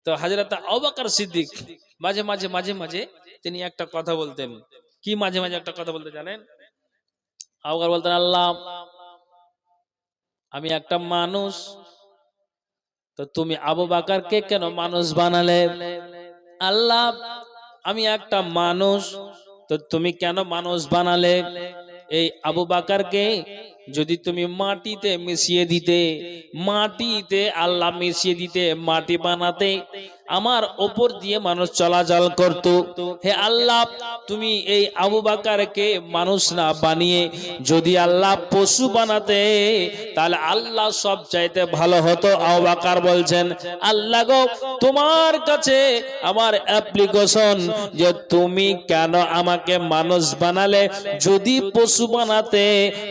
তো হযরত আবু বকর সিদ্দিক মাঝে মাঝে মাঝে মাঝে তিনি একটা কথা বলতেন। কি মাঝে মাঝে একটা কথা বলতে জানেন? আবু বকর বলতেন, আল্লাহ আমি একটা মানুষ, তো তুমি আবু বকরকে কেন মানুষ বানালে? আল্লাহ আমি একটা মানুষ, তো তুমি কেন মানুষ বানালে? এই আবু বকরকে যদি তুমি মাটিতে মিশিয়ে দিতে, মাটিতে আল্লাহ মিশিয়ে দিতে, মাটি বানাতে, আমার ওপর দিয়ে মানুষ চলাচল করত। হে আল্লাহ তুমি এই আবু বকরকে মানুষ না বানিয়ে যদি আল্লাহ পশু বানাতে, তাহলে আল্লাহ সব চাইতে ভালো হতো। আবু বকর বলছেন, আল্লাহ গো তোমার কাছে আমার অ্যাপ্লিকেশন যে তুমি কেন আমাকে মানুষ বানালে? যদি পশু বানাতে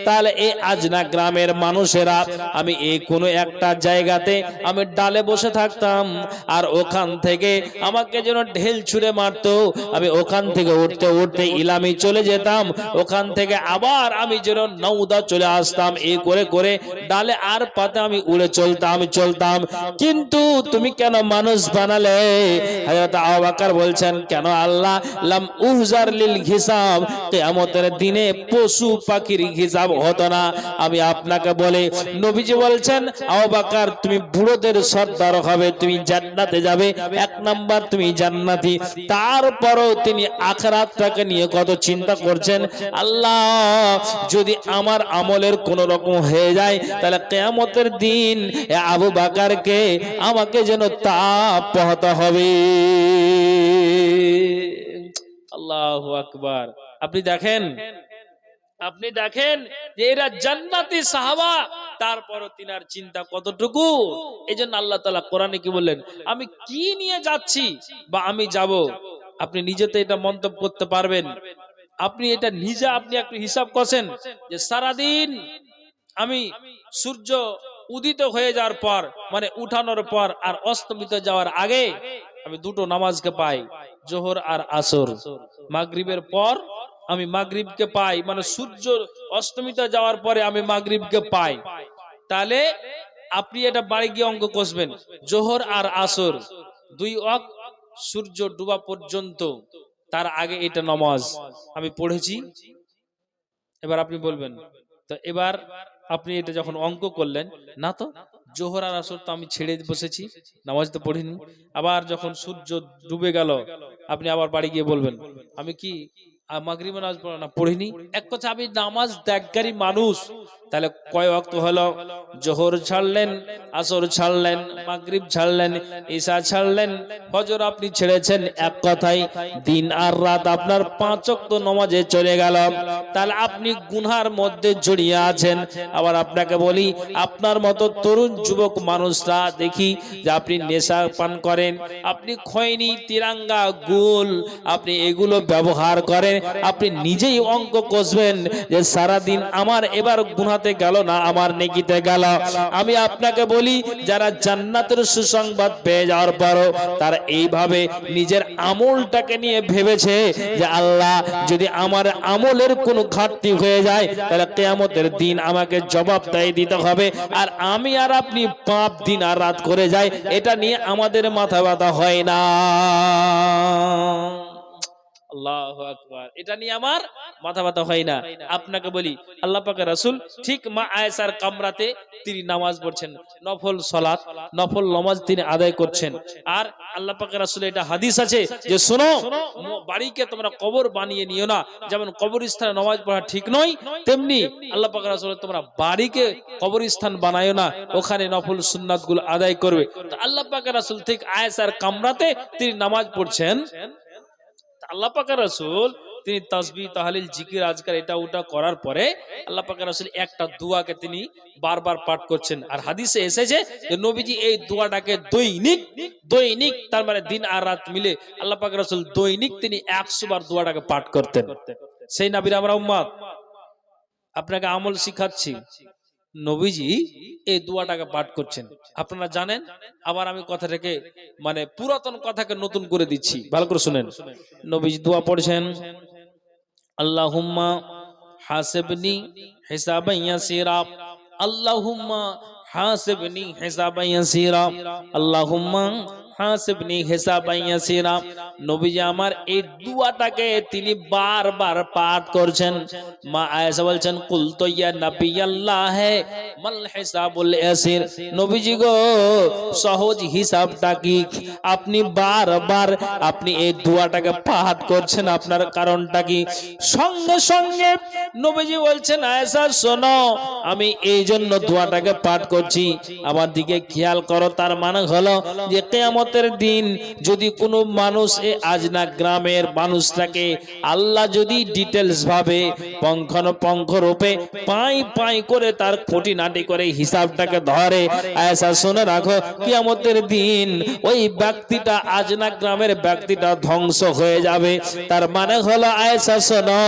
তাহলে এই আজনা গ্রামের মানুষেরা, আমি এই কোনো একটা জায়গাতে আমি ডালে বসে থাকতাম, আর ওখান থেকে আমাকে যেন ঢেল ছুঁড়ে মারতো, আমি ওখান থেকে উঠতে উঠতে ইলামি চলে যেতাম, ওখান থেকে আবার আমি যেন নওদা চলে আসতাম, এই করে করে ডালে আর পাতে আমি উড়ে চলতাম। কিন্তু তুমি কেন মানুষ বানালে? হযরত আবু বকর বলছেন, কেন আল্লাহ? লাম উহজার লিল হিসাব, কিয়ামতের দিনে পশু পাখির হিসাব হতো না। আমি আপনাকে বলে, নবীজি বলছেন, আবু বকর তুমি বুড়োদের সর্দার হবে, তুমি জান্নাতে যাবে, এক নাম্বার তুমি জান্নাতি। তারপরও তিনি আখিরাতটাকে নিয়ে কত চিন্তা করছেন। আল্লাহ যদি আমার আমলের কোন রকম হয়ে যায়, তাহলে কিয়ামতের দিন আবু বকরকে আমাকে যেন তাপ পোহাতে হবে। আল্লাহু আকবার। আপনি দেখেন যে এরা জান্নাতি সাহাবা, তারপরও তিনার চিন্তা কতটুকু। এইজন্য আল্লাহ তাআলা কোরআনে কি বললেন? আমি কি নিয়ে যাচ্ছি বা আমি যাব, আপনি নিজেতে এটা মন্তব্য করতে পারবেন। আপনি এটা নিজে আপনি একটু হিসাব করেন যে সারাদিন আমি সূর্য উদিত হয়ে যাওয়ার পর, মানে উঠানোর পর আর অস্তমিত যাওয়ার আগে আমি দুটো নামাজকে পাই, জোহর আর আসর। মাগরিবের পর আমি মাগরিবকে পাই, মানে সূর্য অস্তমিত যাওয়ার পরে আমি মাগরিবকে পাই। তাহলে আপনি এটা বাড়ি গিয়ে অঙ্ক কষবেন, জোহর আর আসর দুই ওয়াক্ত, সূর্য ডুবা পর্যন্ত, তার আগে এটা নামাজ আমি পড়েছি। এবার আপনি বলবেন, তো এবার আপনি এটা যখন অঙ্ক করলেন, না তো জোহর আর আসর তো আমি ছেড়ে বসেছি, নামাজ তো পড়িনি। আবার যখন সূর্য ডুবে গেল, আপনি আবার বাড়ি গিয়ে বলবেন, আমি কি মাগরিব নামাজ পড়িনি। এক কথা আমি নামাজ ত্যাগকারী মানুষ। তাহলে কয় ওয়াক্ত হলো? জোহর ছাড়লেন, আসর ছাড়লেন, মাগরিব ছাড়লেন, ঈশা ছাড়লেন, ফজর আপনি ছেড়েছেন। এক কথাই দিন আর রাত আপনার 5 ওয়াক্ত নামাজে চলে গেল। তাহলে আপনি গুনার মধ্যে জড়িয়ে আছেন। আবার আপনাকে বলি, আপনার মতো তরুণ যুবক মানুষরা দেখি যে আপনি নেশা পান করেন, আপনি খৈনি, তিরাঙ্গা, গুল, আপনি এগুলো ব্যবহার করেন। আপনি নিজেই অঙ্ক কষবেন যে সারাদিন আমার এবার গুনাতে গেল না, আমার নেকিতে গেল। আমি আপনাকে বলি, যারা জান্নাতের সুসংবাদ পেয়ে যাওয়ার পরও তারা এইভাবে নিজের আমলটাকে নিয়ে ভেবেছে যে আল্লাহ যদি আমার আমলের কোনো ঘাটতি হয়ে যায়, তাহলে কিয়ামতের দিন আমাকে জবাবদাহি দিতে হবে। আর আমি আর আপনি পাপ দিন আর রাত করে যাই, এটা নিয়ে আমাদের মাথা ব্যথা হয় না। আল্লাহু আকবার। এটা নিয়ে আমার মাথা ব্যথা হয় না। আপনাকে বলি, আল্লাহ পাকের রাসূল ঠিক মা আয়েশার কামরাতে তিনি নামাজ পড়ছেন, নফল সালাত, নফল নামাজ তিনি আদায় করছেন। আর আল্লাহ পাকের রাসূল এটা হাদিস আছে যে শোনো, বাড়িকে তোমরা কবর বানিয়ে নিও না। যেমন কবরস্থানে নামাজ পড়া ঠিক নয়, তেমনি আল্লাহ পাকের রাসূল তোমরা বাড়িকে কবরস্থান বানায়ো না, ওখানে নফল সুন্নাতগুলো আদায় করবে। তো আল্লাহ পাকের রাসূল ঠিক আয়েশার কামরাতে তিনি নামাজ পড়ছেন। আল্লাহ পাকের রাসূল তিনি তাসবিহ, তাহলিল, জিকির, আজকার এটা ওটা করার পরে আল্লাহ পাকের রাসূল একটা দোয়াকে তিনি বারবার পাঠ করছেন। আর হাদিসে এসেছে যে নবীজি এই দোয়াটাকে দৈনিক তার মানে দিন আর রাত মিলে আল্লাহ পাকের রাসূল দৈনিক তিনি 100 বার দোয়াটাকে পাঠ করতেন। সেই নবীর আমরা উম্মত। আপনাকে আমল শিখাচ্ছি, নবীজি এই দোয়াটাকে পাঠ করছেন, আপনারা জানেন। আবার আমি কথাটাকে মানে পুরাতন কথাকে নতুন করে দিচ্ছি, ভালো করে শুনেন। নবীজি দোয়া পড়ছেন, আল্লাহুম্মা হাসিবনি হিসাবান ইয়াসিরা, আল্লাহুম্মা হাসিবনি হিসাবান ইয়াসিরা, আল্লাহুম্মা হাসিবনি হিসাবান ইয়াসিরা। নবীজি আমার এই দুআটাকে তিনি বারবার পাঠ করছেন। মা আয়েশা বলছেন কুলতু ইয়া নবিয়াল্লাহ মাল হিসাবুল ইয়াসির। নবীজি গো সহজ হিসাবটা কি? আপনি বারবার আপনি এই দুআটাকে পাঠ করছেন, আপনার কারণটা কি? সঙ্গে সঙ্গে নবীজি বলছেন আয়েশা শোনো, আমি এই জন্য দোয়াটাকে পাঠ করছি, আমার দিকে খেয়াল করো। তার মানে হলো যে কিয়ামতের দিন যদি কোনো মানুষ এই আজনা গ্রামের মানুষটাকে আল্লাহ যদি ডিটেলস ভাবে পঙ্খানুপঙ্খ রূপে পাই পাই করে তার খুঁটিনাটি করে হিসাবটাকে ধরে, আয়েশা শুনে রাখো কিয়ামতের দিন ওই ব্যক্তিটা আজনা গ্রামের ব্যক্তিটা ধ্বংস হয়ে যাবে। তার মানে হলো আয়েশা শোনো,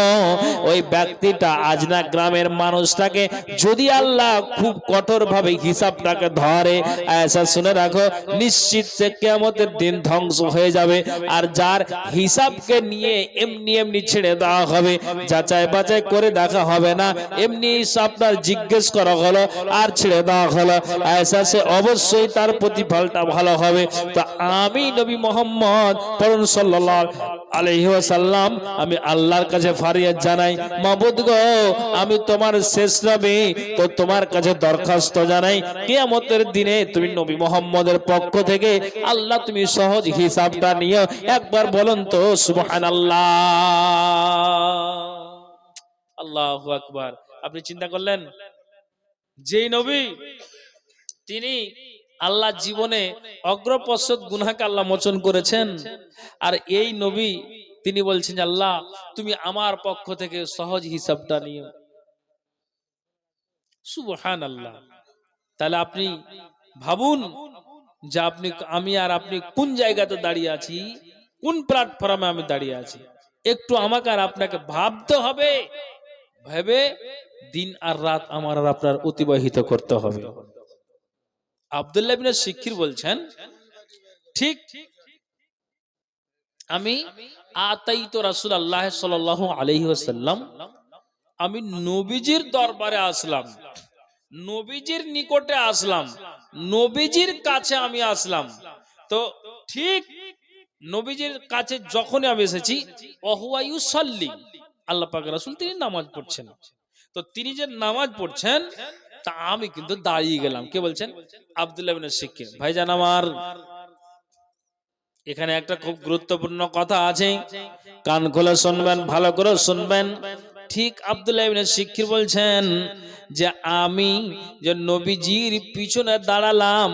ওই ব্যক্তিটা আজনা গ্রামের মানুষটাকে যদি আল্লাহ খুব কঠোর ভাবে হিসাবটাকে ধরে, আয়েশা শুনে রাখো নিশ্চিত সে কিয়ামতের দিন ধ্বংস হয়ে যাবে। আর যার হিসাবকে নিয়ে এমনি এমনি ছেড়ে দেওয়া হবে, যাচাই বাছাই করে দেখা হবে না, এমনি আপনার জিজ্ঞেস করা হলো আর ছেড়ে দেওয়া হলো, আয়েশা সে অবশ্যই তার প্রতিফলটা ভালো হবে। তো আমি নবী মোহাম্মদ পরম সাল্লাল্লাহু আলাইহি ওয়াসাল্লাম আমি আল্লাহর কাছে ফারিয়াদ জানাই, মাবুদ গো আমি তোমার শেষ নবী, তো তোমার কাছে দরখাস্ত জানাই কিয়ামতের দিনে তুমি নবী মুহাম্মদের পক্ষ থেকে আল্লাহ তুমি সহজ হিসাবটা নিও। একবার বলুন তো সুবহানাল্লাহ। আল্লাহু আকবার। আপনি চিন্তা করলেন যেই নবী তিনি আল্লাহ জীবনে অগ্রপশ্চাৎ গুনাহকে আল্লাহ মোচন করেছেন, আর এই নবী তিনি বলছেন আল্লাহ তুমি আমার পক্ষ থেকে সহজ হিসাবটা নিও। সুবহানাল্লাহ। তাহলে আপনি ভাবুন যে আপনি আমি আর আপনি কোন জায়গাতে দাঁড়িয়ে আছি, কোন প্ল্যাটফর্মে আমি দাঁড়িয়ে আছি, একটু আমাকে আর আপনাকে ভাবতে হবে, ভেবে দিন আর রাত আমার আর আপনার অতিবাহিত করতে হবে। আব্দুল্লাহ ইবনে সিকির বলছেন ঠিক আমি আতাইতু রাসূলুল্লাহ সাল্লাল্লাহু আলাইহি ওয়াসাল্লাম, আমি নবীজির দরবারে আসলাম, নবীজির নিকটে আসলাম, নবীজির কাছে আমি আসলাম। তো ঠিক নবীজির কাছে যখন আমি এসেছি ওহুয়া ইউসাল্লি, আল্লাহ পাক রাসূল তিনি নামাজ পড়ছেন। তো তিনি যে নামাজ পড়ছেন তা আমি কিন্তু দাঁড়িয়ে গেলাম। কে বলছেন? আব্দুল্লাহ ইবনে সিকির। ভাইজান আমার এখানে একটা খুব গুরুত্বপূর্ণ কথা আছে, কান খুলে শুনবেন, ভালো করে শুনবেন। ঠিক আব্দুল্লাহ ইবনে সিকির বলছেন যে আমি যে নবীজির পিছনে দাঁড়ালাম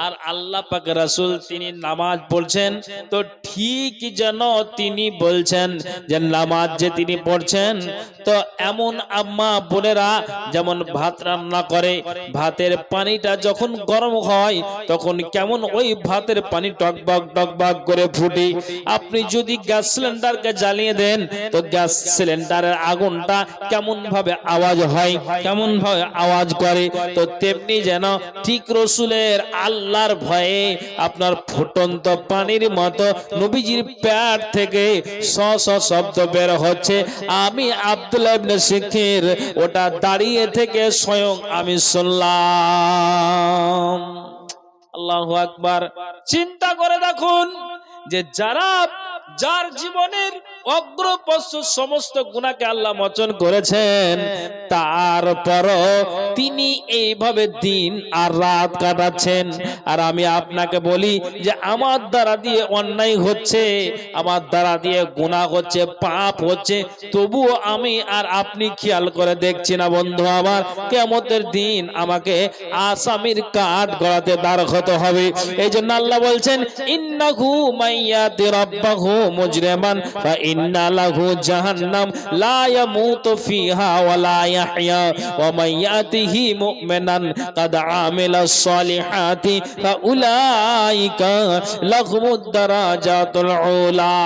আর আল্লাহ পাক রাসূল তিনি নামাজ পড়ছেন, তো ঠিক যেন তিনি বলছেন যে নামাজ যে তিনি পড়ছেন, তো এমন আম্মা বোনেরা যেমন ভাত রান্না করে, ভাতের পানিটা যখন গরম হয় তখন কেমন ওই ভাতের পানি টকবক টকবক করে ফুটে। আপনি যদি গ্যাস সিলিন্ডারকে জ্বালিয়ে দেন তো গ্যাস সিলিন্ডারের আগুনটা কেমন ভাবে আওয়াজ হয়, কেমন ভাবে আওয়াজ করে, তো তেমনি যেন ঠিক রাসূলের আল্লাহর ভয়ে আপনার ফুটন্ত পানির মতো নবীজির পেট থেকে শ শ শব্দ বের হচ্ছে। আমি আব্দুল্লাহ ইবনে সিকির ওটা দাঁড়িয়ে থেকে স্বয়ং আমি শুনলাম। আল্লাহু আকবার। চিন্তা করে দেখুন যে যার জীবনের অগ্রপশ্চাৎ সমস্ত গুনাহকে আল্লাহ মোচন করেছেন, তারপরও তিনি এইভাবে দিন আর রাত কাটাচ্ছেন। আর আমি আপনাকে বলি যে আমার দ্বারা দিয়ে অন্যায় হচ্ছে, আমার দ্বারা দিয়ে গুনাহ হচ্ছে, পাপ হচ্ছে, তবুও আমি আর আপনি খেয়াল করে দেখছি না। বন্ধু আমার, কিয়ামতের দিন আমাকে আসামির কাঠ গড়াতে দাঁড় হতে হবে। এই জন্য আল্লাহ বলছেন ইন্নাহু মাইয়াতি রাব্বাহু মুজরিমান ফা ইন্না লাহু জাহান্নাম লা ইয়ামুতু ফিহা ওয়া লা ইয়াহইয়া ওয়া মাইয়াতিহি মুমিনান কাদ আমিলাস সালিহাতি ফা উলাইকা লাহুমুদ দারাজাতুল উলা।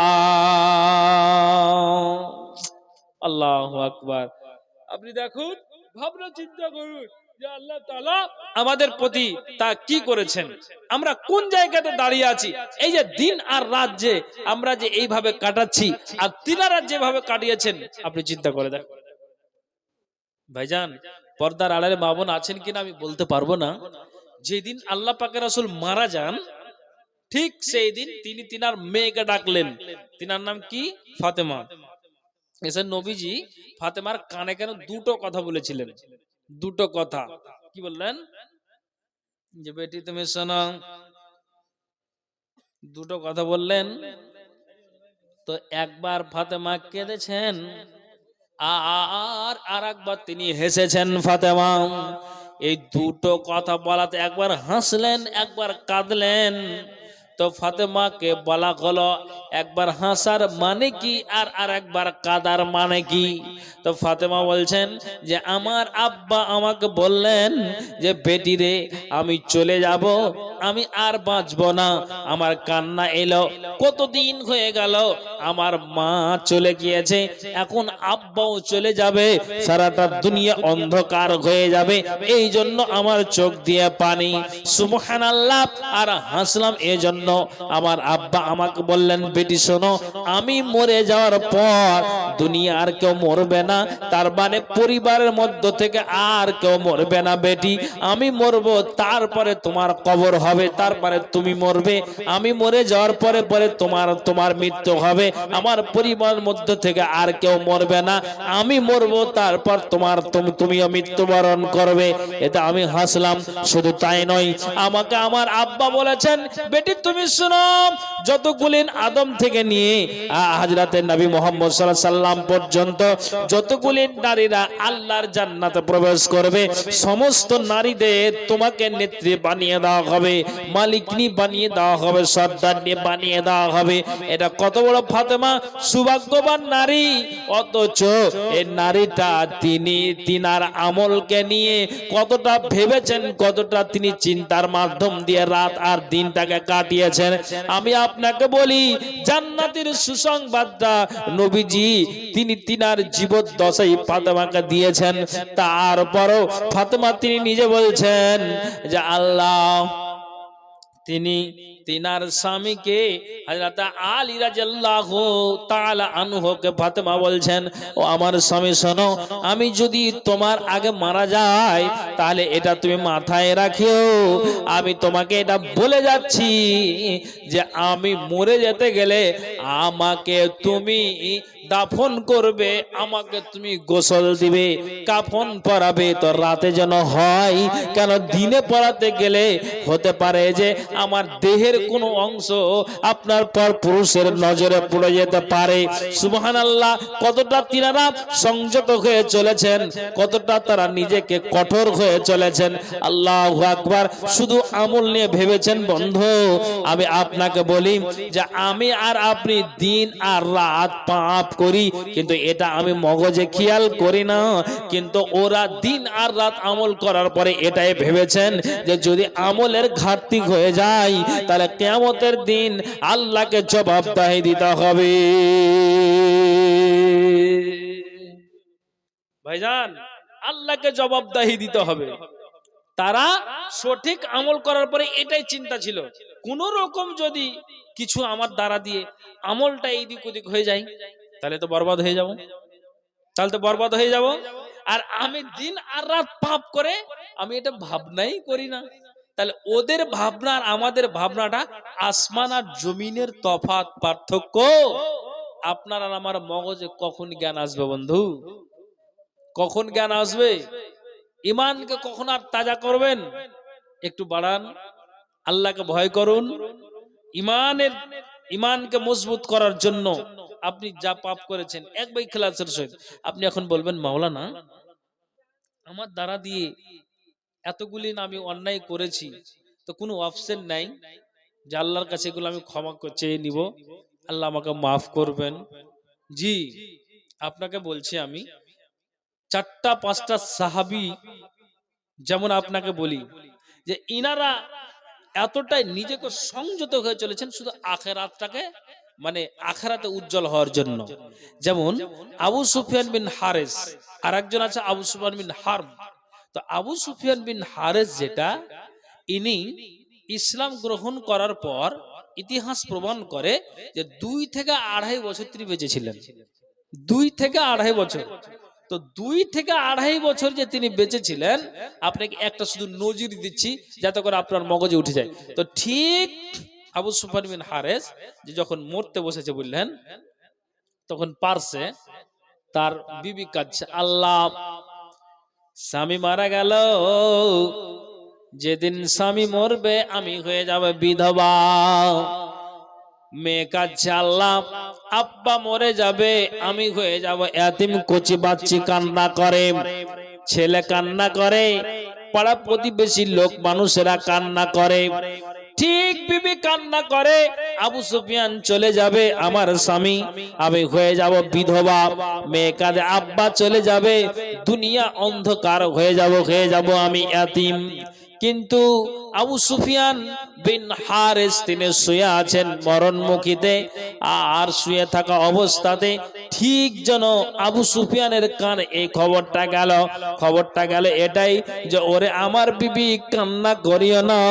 আল্লাহু আকবার। আপনি দেখুন, ভাবনা চিন্তা করুন যে আল্লাহ তাআলা আমাদের প্রতি তা কি করেছেন, আমরা কোন জায়গাতে দাঁড়িয়ে আছি। এই যে দিন আর রাত যে আমরা যে এইভাবে কাটাচ্ছি, আর তিনারা যেভাবে কাটিয়েছেন, আপনি চিন্তা করে দেখুন। ভাইজান, পর্দার আড়ালে মা বোন আছেন কিনা আমি বলতে পারবো না। যেদিন আল্লাহ পাকের রাসূল মারা যান, ঠিক সেই দিন তিনি তিনার মেয়েকে ডাকলেন। তিনার নাম কি? ফাতেমা। এসে নবীজি ফাতেমার কানে কেন দুটো কথা বলেছিলেন। দুটো কথা কি বললেন? যে বেটি তুমি শোনো, দুটো কথা বললেন। তো একবার ফাতেমা কেঁদেছেন, আর একবার তিনি হেসেছেন ফাতেমা। এই দুটো কথা বলাতে একবার হাসলেন, একবার কাঁদলেন। তো ফাতেমাকে বলা হলো একবার হাসার মানে কি আর একবার কাদার মানে কি? তো ফাতেমা বলছেন যে আমার আব্বা আমাকে বললেন যে বেটি রে আমি চলে যাব, আমি আর বাঁচবো না। আমার কান্না এলো, কতদিন হয়ে গেল আমার মা চলে গিয়েছে, এখন আব্বাও চলে যাবে, সারাটা দুনিয়া অন্ধকার হয়ে যাবে, এই জন্য আমার চোখ দিয়ে পানি। সুবহানাল্লাহ। আর হাসলাম এই জন্য আমার আব্বা আমাকে বললেন বেটি শোনো, আমি মরে যাওয়ার পর দুনিয়া আর কেউ মরবে না, তার মানে পরিবারের মধ্য থেকে আর কেউ মরবে না বেটি। আমি মরবো, তারপরে তোমার কবর হবে, তারপরে তুমি মরবে। আমি মরে যাওয়ার পরে পরে তোমার মৃত্যু হবে। আমার পরিবারের মধ্য থেকে আর কেউ মরবে না, আমি মরবো, তারপর তুমিও মৃত্যুবরণ করবে। এটা আমি হাসলাম। শুধু তাই নয়, আমাকে আমার আব্বা বলেছেন বেটি তুমি শুনো, যতগুলিন আদম থেকে নিয়ে হযরতে নবী মুহাম্মদ সাল্লাল্লাহু আলাইহি সাল্লাম পর্যন্ত যতগুলিন নারীরা আল্লাহর জান্নাতে প্রবেশ করবে, সমস্ত নারীদের তোমাকে নেত্রী বানিয়ে দেওয়া হবে, মালিকনি বানিয়ে দেওয়া হবে, সর্দারনি বানিয়ে দেওয়া হবে। এটা কত বড় ফাতেমা সৌভাগ্যবান নারী। অথচ এই নারীটা তিনার আমলকে নিয়ে কতটা ভেবেছেন, কতটা তিনি চিন্তার মাধ্যম দিয়ে রাত আর দিনটাকে কাটিয়েছেন। আমি আপনাকে বলি জান্নাতের সুসংবাদটা নবীজি তিনি তিনার জীবদ্দশায় ফাতেমাকে দিয়েছেন। তারপরও ফাতেমা তিনি নিজে বলছেন যে আল্লাহ তিনি তিনার স্বামীকে হযরত আলী রাদিয়াল্লাহু তাআলা আনহুকে ফাতেমা বলছেন ও আমার স্বামী শোনো, আমি যদি তোমার আগে মারা যাই তাহলে এটা তুমি মাথায় রাখিও। আমি তোমাকে এটা বলে যাচ্ছি যে আমি মরে যেতে গেলে আমাকে তুমি দাফন করবে, আমাকে তুমি গোসল দিবে, কাফন পরাবে। তো রাতে যেন হয়, কেন দিনে পরাতে গেলে হতে পারে যে আমার দেহের কোনো অংশ আপনার পর পুরুষের নজরে পড়ে যেতে পারে। সুবহানাল্লাহ। কতটা তিনারা সংযত হয়ে চলেছেন, কতটা তারা নিজেকে কঠোর হয়ে চলেছেন। আল্লাহু আকবার। শুধু আমল নিয়ে ভেবেছেন বন্ধু। আমি আপনাকে বলি যে আমি আর আপনি দিন আর রাত পাপ করি, কিন্তু এটা আমি মগজে খেয়াল করি না। কিন্তু ওরা দিন আর রাত আমল করার পরে এটাই ভেবেছেন যে যদি আমলের ঘাটতি হয়ে যায় তাহলে কিয়ামতের দিন আল্লাহকে জবাবদিহি দিতে হবে। ভাইজান, আল্লাহকে জবাবদিহি দিতে হবে। তারা সঠিক আমল করার পরে এটাই চিন্তা ছিল, কোন রকম যদি কিছু আমার দ্বারা দিয়ে আমলটা এইদিক ওদিক হয়ে যায় তাহলে তো বরবাদ হয়ে যাব। আর আমি দিন আর রাত পাপ করে আমি এটা ভাবনাই করি না। তাহলে ওদের ভাবনা আর আমাদের ভাবনাটা আসমান আর জমিনের তফাৎ, পার্থক্য। আপনার আর আমার মগজে কখন জ্ঞান আসবে বন্ধু? কখন জ্ঞান আসবে? ইমানকে কখন আর তাজা করবেন? একটু বাড়ান, আল্লাহকে ভয় করুন। ইমানকে মজবুত করার জন্য আপনি যা পাপ করেছেন একবার ইখলাসের সহিত আপনি এখন বলবেন মাওলানা আমার দ্বারা দিয়ে এতগুলি আমি অন্যায় করেছি, তো কোনো অপশন নাই যে আল্লাহর কাছে এগুলো আমি ক্ষমা চেয়ে নিব, আল্লাহ আমাকে মাফ করবেন? জি, আপনাকে বলছি আমি 4-5টা সাহাবী যেমন আপনাকে বলি যে ইনারা এতটাই নিজেকে সংযত হয়ে চলেছেন শুধু আখিরাতটাকে মানে আখিরাতে উজ্জ্বল হওয়ার জন্য। যেমন আবু সুফিয়ান বিন হারেস, আর একজন আছে আবু সুফিয়ান বিন হারব। তো আবু সুফিয়ান বিন হারেস যেটা, ইনি ইসলাম গ্রহণ করার পর ইতিহাস প্রমাণ করে যে 2 থেকে 2.5 বছর তিনি বেঁচে ছিলেন। 2 থেকে 2.5 বছর। তো 2 থেকে 2.5 বছর যে তিনি বেঁচে ছিলেন, আপনাকে একটা শুধু নজির দিচ্ছি যাতে করে আপনার মগজে উঠে যায়। তো ঠিক আবু সুফিয়ান বিন হারেস যে যখন মরতে বসেছে বললেন, তখন পারছে তার বিবি কাঁদছে, আল্লাহ স্বামী মারা গেল, যেদিন স্বামী মরবে আমি হয়ে যাব বিধবা। মেয়ে কাঁদছে, আল্লাহ আব্বা মরে যাবে আমি হয়ে যাব এতিম। কচি বাচ্চি কান্না করে, ছেলে কান্না করে, পাড়া প্রতিবেশী লোক মানুষেরা কান্না করে, ঠিক বিবি কান্না করে আবু সুফিয়ান চলে যাবে আমার স্বামী, আমি হয়ে যাব বিধবা। মেয়ে কাঁদে, আব্বা চলে যাবে, দুনিয়া অন্ধকার হয়ে যাব আমি এতিম। কিন্তু আবু সুফিয়ান বিন হারেস তিনি শুয়ে আছেন মরণমুখীতে, আর শুয়ে থাকা অবস্থাতে ঠিক যেন আবু সুফিয়ানের কান এই খবরটা গেল এটাই যে ওরে আমার বিবি কান্না করিও না,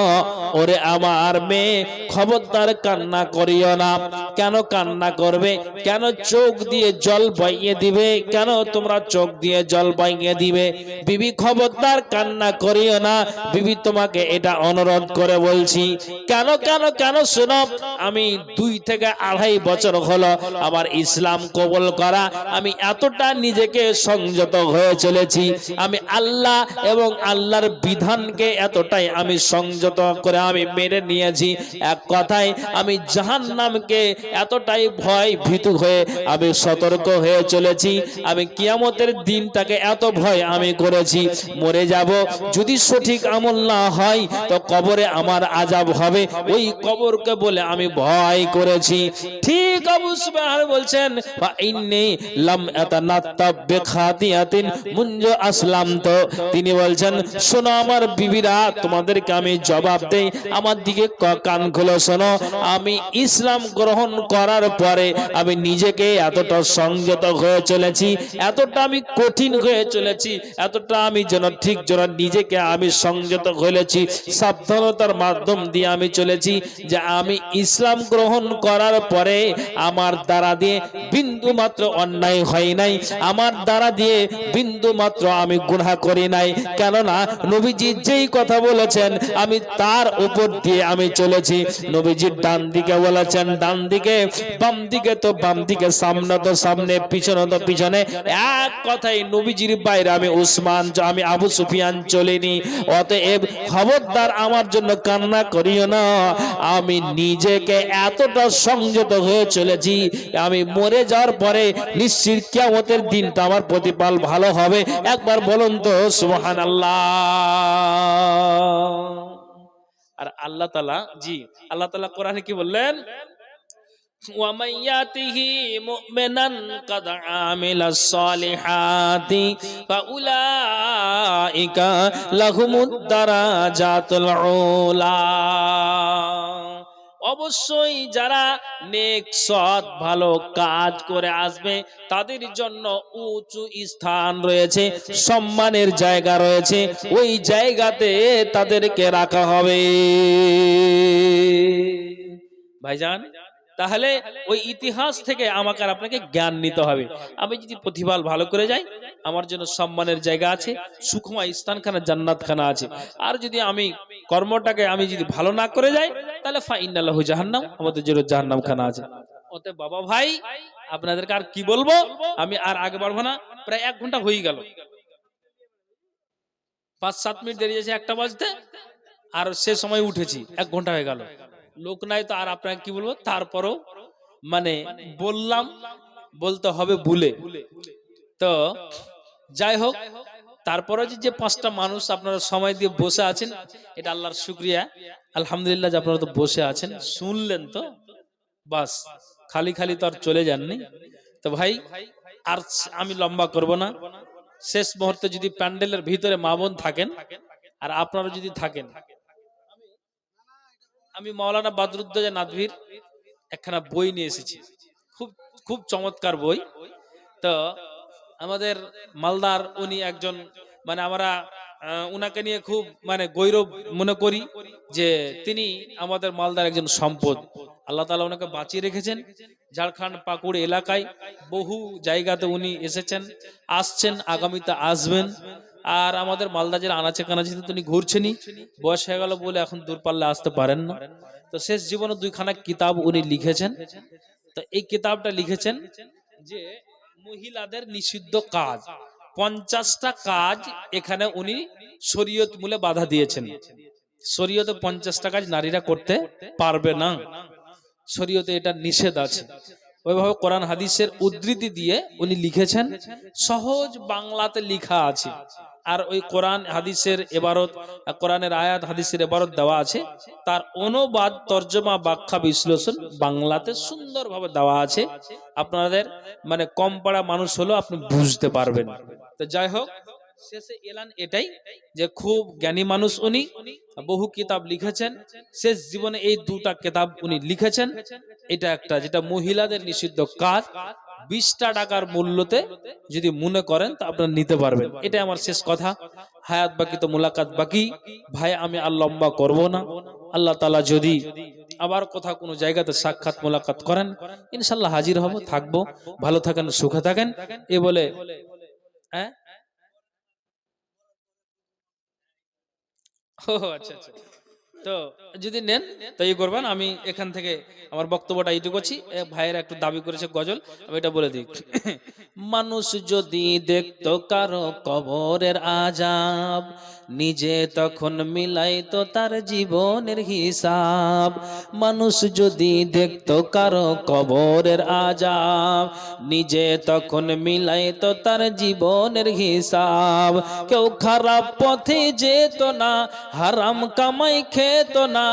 ওরে আমার মেয়ে খবরদার কান্না করিও না। কেন কান্না করবে? কেন চোখ দিয়ে জল বইয়ে দিবে? কেন তোমরা চোখ দিয়ে জল বইয়ে দিবে? বিবি খবরদার কান্না করিও না, বিবি তোমাকে এটা অনুরোধ করে বলছি। কেন কেন কেন শোনো, আমি 2 থেকে 2.5 বছর হলো আমার ইসলাম কবুল করা, আমি এতটা নিজেকে সংযত হয়ে চলেছি, আমি আল্লাহ এবং আল্লাহর বিধানকে এতটাই আমি সংযত করে আমি মেনে নিয়েছি। এক কথায় আমি জাহান্নামকে এতটাই ভয় ভীতু হয়ে আমি সতর্ক হয়ে চলেছি, আমি কিয়ামতের দিনটাকে এত ভয় আমি করেছি, মরে যাব যদি সঠিক আমল না হয় তো কবরে আমার আযাব হবে, ওই কবরকে বলে আমি ভয় করেছি। ঠিক আবু সুবহান বলছেন, ওয়া ইন্নী লাম আতানাত্তাব বিখাতিয়াতিন মুনজু আসলামতু, তিনি বলছেন শোনো আমার বিবিরা, তোমাদেরকে আমি জবাব দেই, আমার দিকে কান খুলে শোনো। আমি ইসলাম গ্রহণ করার পরে আমি নিজেকে এতটা সংযত হয়ে চলেছি, এতটা আমি কঠিন হয়ে চলেছি, এতটা আমি যেন ঠিক যেন নিজেকে আমি সংযত হয়েছি, সাবধানতার মাধ্যম দিয়ে আমি চলেছি যে আমি ইসলাম গ্রহণ করার পরে আমার দ্বারা দিয়ে বিন্দু মাত্র অন্যায় হয় নাই, আমার দ্বারা দিয়ে বিন্দু মাত্র আমি গুনাহ করি নাই। কেননা নবীজি যেই কথা বলেছেন আমি তার উপর দিয়ে আমি চলেছি। নবীজির ডান দিকে বলেছেন ডান দিকে, বাম দিকে তো বাম দিকে, সামনে তো সামনে, পিছনে তো পিছনে, এক কথাই নবীজির বাইরে আমি আবু সুফিয়ান চলিনি। অতএব খবরদার আমার জন্য কান্না করিও না, আমি নিজেকে এতটা সংযত হয়ে চলেছি, আমি মরে যাওয়ার পরে নিশ্চিত কিয়ামতের দিনটা আমার প্রতিপাল ভালো হবে। একবার বলুন তো সুবহানাল্লাহ। আর আল্লাহ তাআলা, জি আল্লাহ তাআলা কোরআনে কি বললেন? وَمَن يَأْتِهِ مُؤْمِنًا قَدْ عَمِلَ الصَّالِحَاتِ فَأُولَٰئِكَ لَهُمُ الدَّرَجَاتُ الْعُلَى। অবশ্যই যারা নেক সৎ ভালো কাজ করে আসবে তাদের জন্য উঁচু স্থান রয়েছে, সম্মানের জায়গা রয়েছে, ওই জায়গাতে তাদেরকে রাখা হবে। ভাইজান, তাহলে ওই ইতিহাস থেকে আমাকে আর আপনাকে জ্ঞান নিতে হবে। আমি যদি প্রতিপাল ভালো করে যাই আমার জন্য সম্মানের জায়গা আছে, সুখময় স্থানখানা জান্নাতখানা আছে। আর যদি আমি কর্মটাকে আমি যদি ভালো না করে যাই তাহলে ফাইন্না লাহু জাহান্নাম, আমাদের জন্য জাহান্নামখানা আছে। অতএব বাবা ভাই আপনাদেরকে আর কি বলবো, আমি আর আগে বাড়বো না, প্রায় 1 ঘন্টা হয়ে গেল, 5-7 মিনিট দেরি আছে 1টা বাজতে, আর সে সময় উঠেছি 1 ঘন্টা হয়ে গেল, লোক নাই তো আর আপনাকে কি বলবো। তারপরও মানে বললাম, বলতে হবে ভুলে, তো যাই হোক, তারপরে যে 5টা মানুষ আপনারা সময় দিয়ে বসে আছেন এটা আল্লাহর শুকরিয়া, আলহামদুলিল্লাহ যে আপনারা তো বসে আছেন, শুনলেন তো বাস, খালি খালি তো আর চলে যাননি। তো ভাই আর আমি লম্বা করব না, শেষ মুহূর্তে যদি প্যান্ডেলের ভিতরে মা বোন থাকেন আর আপনারা যদি থাকেন, আমি মাওলানা বদরুদ্দোজা নাদভির একখানা বই নিয়ে এসেছি, খুব খুব চমৎকার বই। তো আমাদের মালদার উনি একজন, মানে আমরা উনাকে নিয়ে খুব মানে গৌরব মনে করি যে তিনি আমাদের মালদার একজন সম্পদ। আল্লাহ তাআলা ওনাকে বাঁচিয়ে রেখেছেন। ঝাড়খণ্ড পাকুড় এলাকায় বহু জায়গাতে উনি এসেছেন, আসছেন, আগামীতে আসবেন। আর আমাদের মালদা জেলা আনাচে কানাচিতে তিনি ঘুরছেনই, বয়স হয়ে গেল বলে এখন দূর পাল্লে আসতে পারেন না। তো শেষ জীবনে দুইখানা কিতাব উনি লিখেছেন। তো এই কিতাবটা লিখেছেন যে মহিলাদের নিষিদ্ধ কাজ, 50টা কাজ এখানে উনি শরীয়ত মূলে বাধা দিয়েছেন। শরীয়তে 50টা কাজ নারীরা করতে পারবে না, শরীয়তে এটা নিষেধ আছে। ওইভাবে কোরআন হাদিসের উদ্ধৃতি দিয়ে উনি লিখেছেন, সহজ বাংলাতে লেখা আছে। আর ওই কোরআন হাদিসের এবারত, কোরআনের আয়াত হাদিসের এবারত দেওয়া আছে, তার অনুবাদ তর্জমা ব্যাখ্যা বিশ্লেষণ বাংলাতে সুন্দরভাবে দেওয়া আছে। আপনাদের মানে কম পড়া মানুষ হলো আপনি বুঝতে পারবেন। তো যাই হোক, শেষে এলান এটাই যে খুব জ্ঞানী মানুষ উনি, বহু কিতাব লিখেছেন। শেষ জীবনে এই দুটা কিতাব উনি লিখেছেন। এটা একটা যেটা মহিলাদের নিষিদ্ধ কাজ, 20টা টাকার মূল্যতে যদি মনে করেন তা আপনারা নিতে পারবেন। এটা আমার শেষ কথা। হায়াত বাকি তো মুলাকাত বাকি। ভাই আমি আর লম্বা করব না। আল্লাহ তাআলা যদি আবার কোথাও কোনো জায়গাতে সাক্ষাৎ মুলাকাত করেন, ইনশাআল্লাহ হাজির হব, থাকবো। ভালো থাকেন, সুখে থাকেন। এ বলে হ্যাঁ, ও আচ্ছা আচ্ছা, তো যদি নেন তো এই করবেন। আমি এখান থেকে আমার বক্তব্যটা এইটুকু করছি। ভাইয়েরা একটু দাবি করেছে গজল, আমি এটা বলে দিই। মানুষ যদি দেখতো কারো কবরের আজাব, নিজে তখন মিলাইতো তার জীবনের হিসাব। মানুষ যদি দেখতো কারো কবরের আজাব, নিজে তখন মিলাইতো তার জীবনের হিসাব। কেউ খারাপ পথে যেত না, হারাম কামাই খেত না,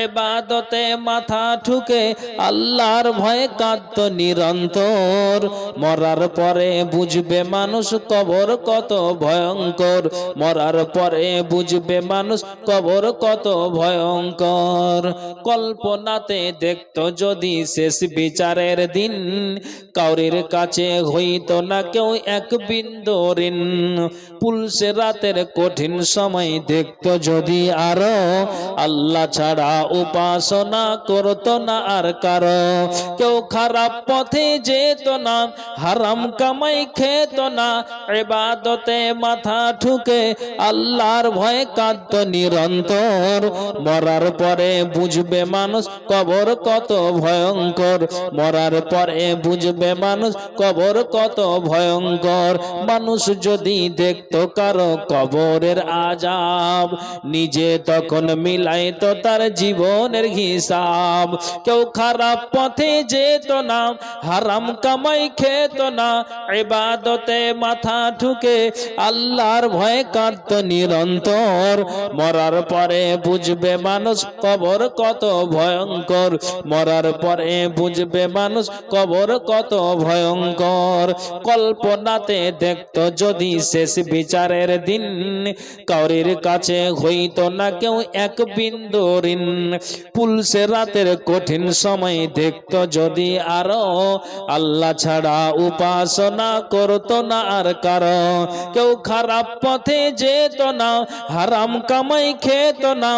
ইবাদতে মাথা ঠুকে আল্লাহর ভয়ে কাঁদতো নিরন্তর। মরার পরে বুঝবে মানুষ কবর কত ভয়ঙ্কর, মরার পরে বুঝবে মানুষ কবর কত ভয়ঙ্কর। কল্পনাতে দেখতো যদি শেষ বিচারের দিন, কাউরির কাছে হইতো না কেউ এক বিন্দু ঋণ। পুলসে রাতের কঠিন সময় দেখতো যদি আরো, আল্লাহ ছাড়া উপাসনা করতো না আর কারো। কেউ খারাপ পথে যেত না, হারাম কামাই খেত না, ইবাদতে মাথা ঠুকে আল্লাহর ভয়ে কাঁদতো নিরন্তর। মরার পরে বুঝবে মানুষ কবর কত ভয়ঙ্কর, মরার পরে বুঝবে মানুষ কবর কত ভয়ঙ্কর। মানুষ যদি দেখতো কারো কবরের আজাব, নিজে তখন মিলাইতো তার জীবনের হিসাব। কেউ খারাপ পথে যেত না, হারাম কামাই খেত না, ইবাদতে মাথা ঠুকে আল্লাহর ভয়ে কাঁদতো নিরন্তর। মরার পরে বুঝবে মানুষ কবর কত ভয়ঙ্কর, মরার পরে বুঝবে মানুষ কবর কত ভয়ঙ্কর। কল্পনাতে দেখতো যদি শেষ বিচারের দিন, কাউরির কাছে হইতো না কেউ এক বিন্দু ঋণ। পুলসে রাতের কঠিন সময় দেখতো যদি আরো, আল্লাহ ছাড়া উপাসনা করতো না আর কারো। কেউ খারাপ পথে যেত না, হারাম কামাই খেত না,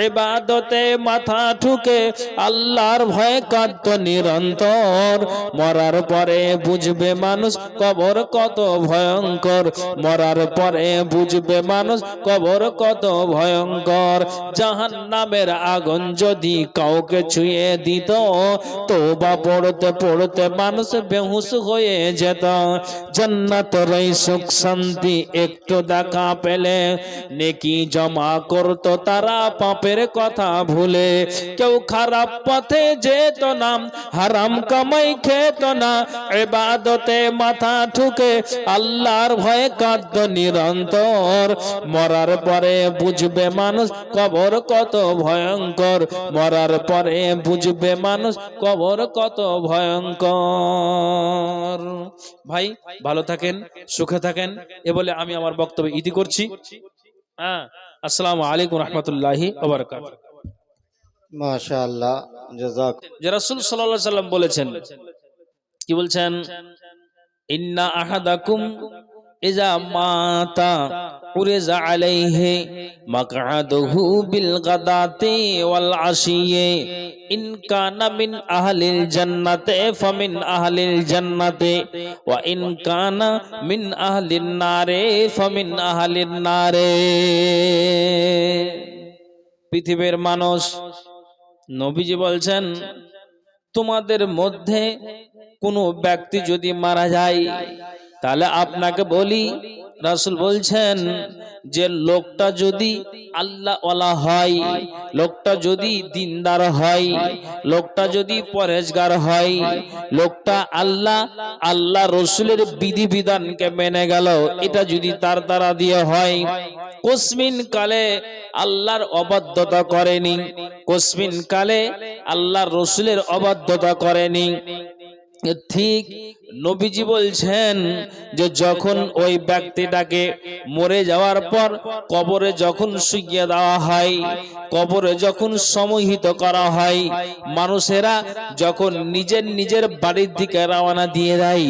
ইবাদতে মাথা ঠুকে আল্লাহর ভয়ে কাঁদতো নিরন্তর। মরার পরে বুঝবে মানুষ কবর কত ভয়ঙ্কর, মরার পরে বুঝবে মানুষ কবর কত ভয়ঙ্কর। জাহান্নামের আগুন যদি কাউকে ছুঁয়ে দিত, তওবা পড়তে পড়তে মানুষ বেহুশ হয়ে যেত। জান্নাতের এই সুখ শান্তি একটু দেখা পেলে, নেকি জমা করতো তারা পাপের কথা ভুলে। কেউ খারাপ পথে যেত না, হারাম কামাই খেত না, ইবাদতে মাথা ঠুকে আল্লাহর ভয়ে কাঁদতো নিরন্তর। মরার পরে বুঝবে মানুষ কবর কত ভয়ঙ্কর, মরার পরে বুঝবে মানুষ কবর কত ভয়ঙ্কর। ভাই ভালো থাকেন, সুখে থাকেন। এ বলে আমি আমার বক্তব্য ইতি করছি। হ্যাঁ, আসসালামু আলাইকুম রহমতুল্লাহি ওয়া বারাকাতুহু। মাশাআল্লাহ, জাযাক। যে রাসূল সাল্লাল্লাহু আলাইহি সাল্লাম বলেছেন, কি বলছেন? ইন্না আহাদাকুম ইজা মাতা উরিজা আলাইহি মাকআদুহু বিল গাদাতি ওয়াল আশিয়ে ইন কানা মিন আহলিল জান্নাতে ফামিন আহলিল জান্নাতে ওয়া ইন কানা মিন আহলিন নারে ফামিন আহলিন নারে। পৃথিবীর মানুষ, নবীজি বলছেন তোমাদের মধ্যে কোনো ব্যক্তি যদি মারা যায় তাহলে আপনাকে বলি, রাসূল বলছেন যে লোকটা যদি আল্লাহওয়ালা হয়, লোকটা যদি দিনদার হয়, লোকটা যদি পরহেজগার হয়, লোকটা আল্লাহ রসুলের বিধিবিধানকে মেনে গেল, এটা যদি তার দ্বারা দিয়ে হয়, কোসমিন কালে আল্লাহর অবাধ্যতা করেনি, কোসমিন কালে আল্লাহর রসুলের অবাধ্যতা করেনি, ঠিক নবীজি বলছেন যে যখন ওই ব্যক্তিটাকে মরে যাওয়ার পর কবরে যখন শুইয়ে দেওয়া হয়, কবরে যখন সমাহিত করা হয়, মানুষেরা যখন নিজের নিজের বাড়ির দিকে রওনা দিয়ে দেয়,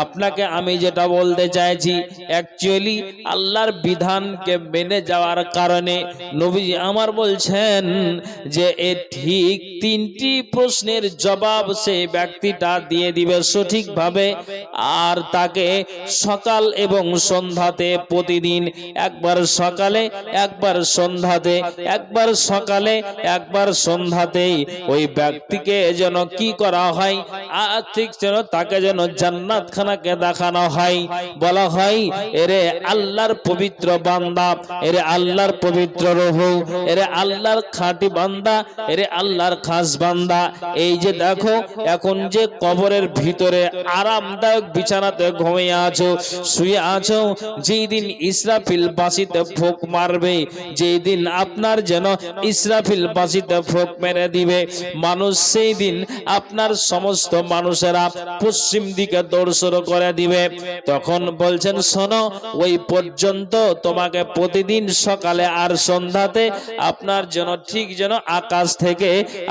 আপনাকে আমি যেটা বলতে চাইছি, অ্যাকচুয়ালি আল্লাহর বিধানকে মেনে যাওয়ার কারণে নবীজি আমার বলছেন যে এ ঠিক তিনটি প্রশ্নের জবাব সে ব্যক্তিটা দিয়ে দিবে সঠিকভাবে, আর তাকে সকাল এবং সন্ধ্যাতে প্রতিদিন একবার সকালে একবার সন্ধ্যাতে, একবার সকালে একবার সন্ধ্যাতে ওই ব্যক্তিকে যেন কি করা হয়, ঠিক যেন তাকে যেন জান্নাত খানাকে দেখানো হয়, বলা হয় এরে আল্লাহর পবিত্র বান্দা, এরে আল্লাহর পবিত্র রূহ, এরে আল্লাহর খাঁটি বান্দা, এরে আল্লাহর খাস বান্দা, এই যে দেখো এখন যে কবরের ভিতরে আরামদায়ক বিছানাতে ঘুমিয়ে আছো, শুয়ে আছো, যেই দিন ইসরাফিল বাঁশিতে ফোঁক মারবে, যেই দিন আপনার যেন ইসরাফিল বাঁশিতে ফোঁক মেরে দিবে মানুষ, সেই দিন আপনার সমস্ত মানুষেরা পশ্চিম দিকে দৌড় শুরু করে দিবে। তখন বলছেন শোনো, ওই পর্যন্ত তোমাকে প্রতিদিন সকালে আর সন্ধ্যাতে আপনার যেন ঠিক যেন আকাশ থেকে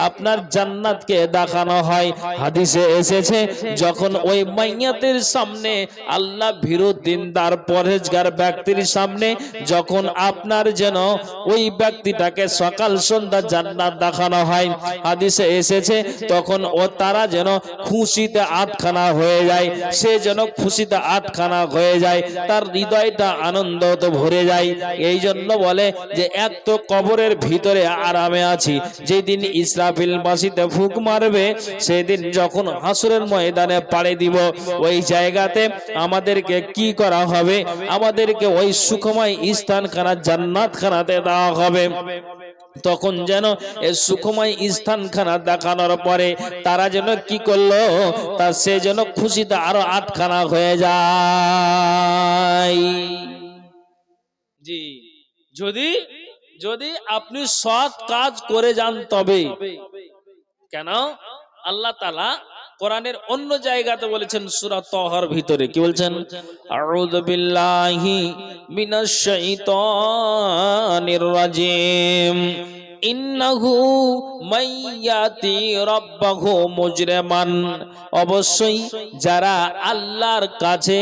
আপনার জান্নাতকে দেখানো হয়। হাদিসে এসেছে যখন ওই মাইয়াতের সামনে আল্লাহ ভীরু দিনদার পরহেজগার ব্যক্তির সামনে যখন আপনার যেন ওই ব্যক্তিটাকে সকাল সন্ধ্যা জান্নাত দেখানো হয়, হাদিসে এসেছে তখন ও তারা যেন খুশিতে আটখানা হয়ে যায়, সে যেন খুশিতে আটখানা হয়ে যায়, তার হৃদয়টা আনন্দতে ভরে যায়। এই জন্য বলে যে এক তো কবরের ভিতরে আরামে আছি, যেদিন ইসরাফিল বাঁশিতে ফুঁক মারবে সেদিন যখন হাসরের ময়দানে পাড়ি দিব, ওই জায়গাতে আমাদেরকে কি করা হবে, আমাদেরকে ওই সুখময় স্থানখানা জান্নাত খানাতে দেওয়া হবে। তখন যেন এই সুখময় স্থানখানা দেখানোর পরে তারা যেন কি করলো, তা সে যেন খুশিতে আরো আটখানা হয়ে যায়। জি, যদি যদি আপনি সৎ কাজ করে যান তবে, কেন আল্লাহ তাআলা কোরআনের অন্য জায়গাতে বলেছেন সূরা তাহার ভিতরে কি বলছেন, আউযু বিল্লাহি মিনাশ শাইতানির রাজিম, ইন্নাহু মাইয়াতি রাব্বাহু মুজরিমান, অবশ্যই যারা আল্লাহর কাছে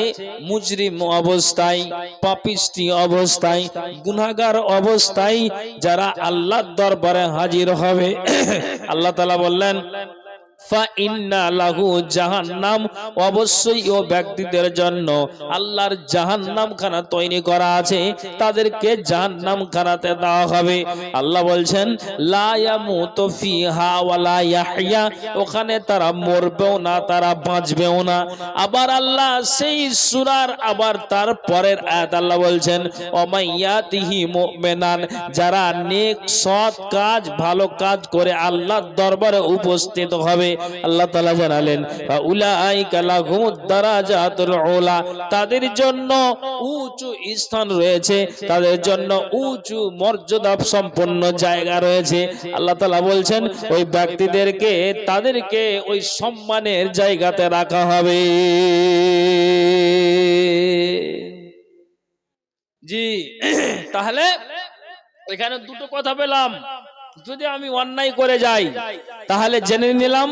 মুজরিম অবস্থায়, পাপিষ্টি অবস্থায়, গুনাহগার অবস্থায় যারা আল্লাহর দরবারে হাজির হবে, আল্লাহ তাআলা বললেন ফাইন্না লাহু জাহান্নাম, অবশ্যই ও ব্যক্তিদের জন্য আল্লাহর জাহান্নাম খানা তৈরি করা আছে, তাদেরকে জাহান্নাম খানাতে দেওয়া হবে। আল্লাহ বলছেন লা ইয়ামুতু ফিহা ওয়া লা ইয়াহইয়া, ওখানে তারা মরবেও না তারা বাঁচবেও না। আবার আল্লাহ সেই সূরার আবার তার পরের আয়াত আল্লাহ বলছেন ওমাইয়াতিহি মুমিনান, যারা নেক সৎ কাজ ভালো কাজ করে আল্লাহর দরবারে উপস্থিত হবে, আল্লাহ তাআলা জানালেন উলাইকা লাহুমুদ দারাজাতুল উলা, তাদের জন্য উঁচু স্থান রয়েছে, তাদের জন্য উঁচু মর্যাদা সম্পন্ন জায়গা রয়েছে। আল্লাহ তাআলা বলছেন ওই ব্যক্তিদেরকে তাদেরকে ওই সম্মানের জায়গাতে রাখা হবে। জি, তাহলে এখানে দুটো কথা পেলাম, যদি আমি অন্যায় করে যাই তাহলে জেনে নিলাম